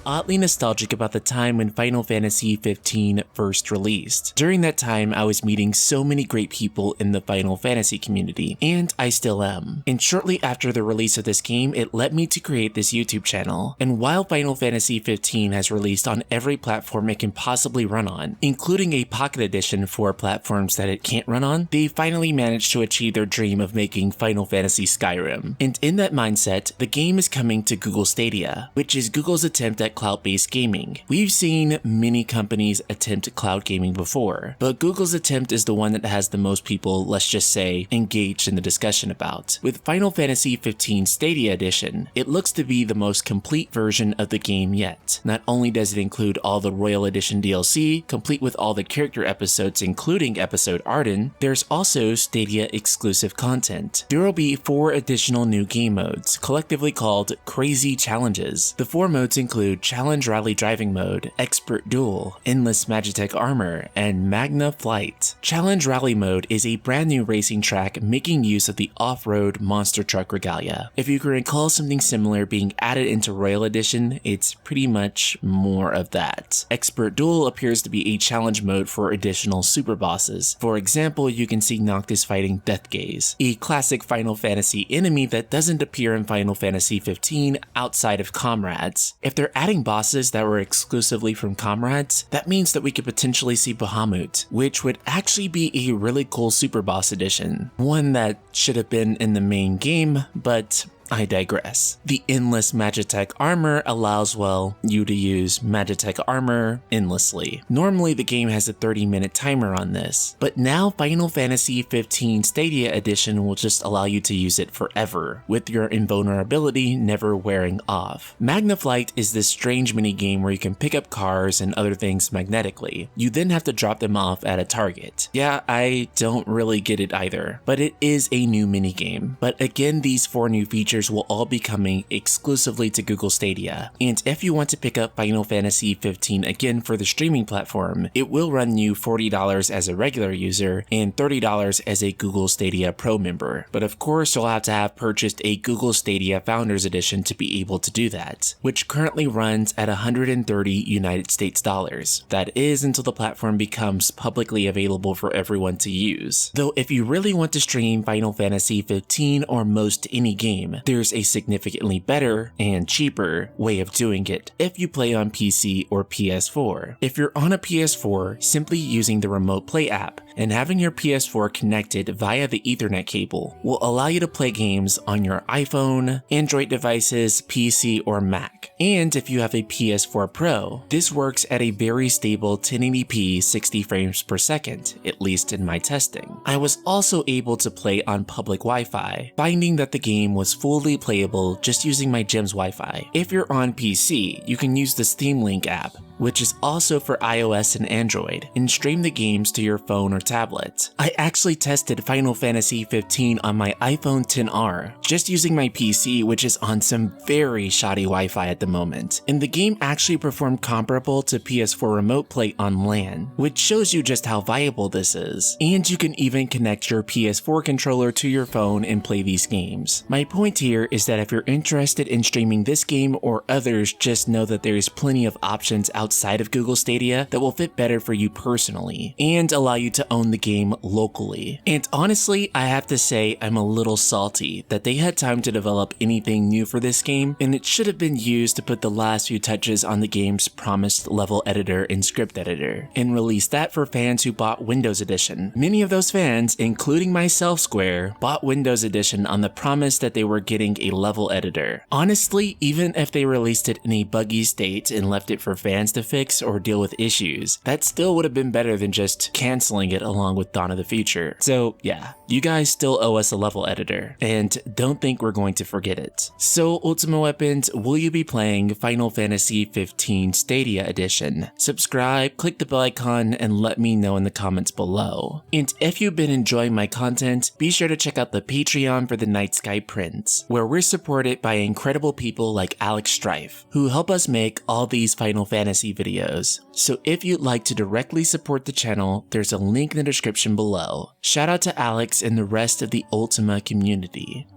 oddly nostalgic about the time when Final Fantasy XV first released. During that time, I was meeting so many great people in the Final Fantasy community, and I still am. And shortly after the release of this game, it led me to create this YouTube channel. And while Final Fantasy XV has released on every platform it can possibly run on, including a Pocket Edition for platforms that it can't run on, they finally managed to achieve their dream of making Final Fantasy Skyrim. And in that mindset, the game is coming to Google Stadia, which is Google's attempt at cloud-based gaming. We've seen many companies attempt cloud gaming before, but Google's attempt is the one that has the most people, let's just say, engaged in the discussion about. With Final Fantasy XV Stadia Edition, it looks to be the most complete version of the game yet. Not only does it include all the Royal Edition DLC, complete with all the character episodes including episode Arden, there's also Stadia exclusive content. There will be 4 additional new game modes, collectively called Crazy Challenges. The 4 modes include Challenge Rally Driving Mode, Expert Duel, Endless Magitek Armor, and Magna Flight. Challenge Rally Mode is a brand new racing track making use of the off-road monster truck regalia. If you can recall something similar being added into Royal Edition, it's pretty much more of that. Expert Duel appears to be a challenge mode for additional super bosses. For example, you can see Noctis fighting Deathgaze, a classic Final Fantasy enemy that doesn't appear in Final Fantasy XV outside of Comrades. If they're adding bosses that were exclusively from Comrades, that means that we could potentially see Bahamut, which would actually be a really cool super boss edition. One that should have been in the main game, but I digress. The Endless Magitek Armor allows, well, you to use Magitek Armor endlessly. Normally the game has a 30-minute timer on this, but now Final Fantasy XV Stadia Edition will just allow you to use it forever, with your invulnerability never wearing off. Magna Flight is this strange minigame where you can pick up cars and other things magnetically. You then have to drop them off at a target. Yeah, I don't really get it either, but it is a new minigame. But again, these 4 new features will all be coming exclusively to Google Stadia. And if you want to pick up Final Fantasy XV again for the streaming platform, it will run you $40 as a regular user and $30 as a Google Stadia Pro member. But of course, you'll have to have purchased a Google Stadia Founders Edition to be able to do that, which currently runs at 130 United States dollars. That is until the platform becomes publicly available for everyone to use. Though if you really want to stream Final Fantasy XV or most any game, there's a significantly better and cheaper way of doing it if you play on PC or PS4. If you're on a PS4, simply using the Remote Play app and having your PS4 connected via the Ethernet cable will allow you to play games on your iPhone, Android devices, PC, or Mac. And if you have a PS4 Pro, this works at a very stable 1080p 60 frames per second, at least in my testing. I was also able to play on public Wi-Fi, finding that the game was fully playable just using my gym's Wi-Fi. If you're on PC, you can use the Steam Link app, which is also for iOS and Android, and stream the games to your phone or tablet. I actually tested Final Fantasy XV on my iPhone XR, just using my PC, which is on some very shoddy Wi-Fi at the moment, and the game actually performed comparable to PS4 Remote Play on LAN, which shows you just how viable this is. And you can even connect your PS4 controller to your phone and play these games. My point here is that if you're interested in streaming this game or others, just know that there's plenty of options outside of Google Stadia that will fit better for you personally and allow you to own the game locally. And honestly, I have to say I'm a little salty that they had time to develop anything new for this game, and it should have been used to put the last few touches on the game's promised level editor and script editor, and release that for fans who bought Windows Edition. Many of those fans, including myself Square, bought Windows Edition on the promise that they were getting a level editor. Honestly, even if they released it in a buggy state and left it for fans to fix or deal with issues, that still would have been better than just canceling it along with Dawn of the Future. So yeah, you guys still owe us a level editor, and don't think we're going to forget it. So Ultima Weapons, will you be playing Final Fantasy XV Stadia Edition? Subscribe, click the bell icon, and let me know in the comments below. And if you've been enjoying my content, be sure to check out the Patreon for the Night Sky Prince, where we're supported by incredible people like Alex Strife, who help us make all these Final Fantasy videos. So if you'd like to directly support the channel, there's a link in the description below. Shout out to Alex and the rest of the Ultima community.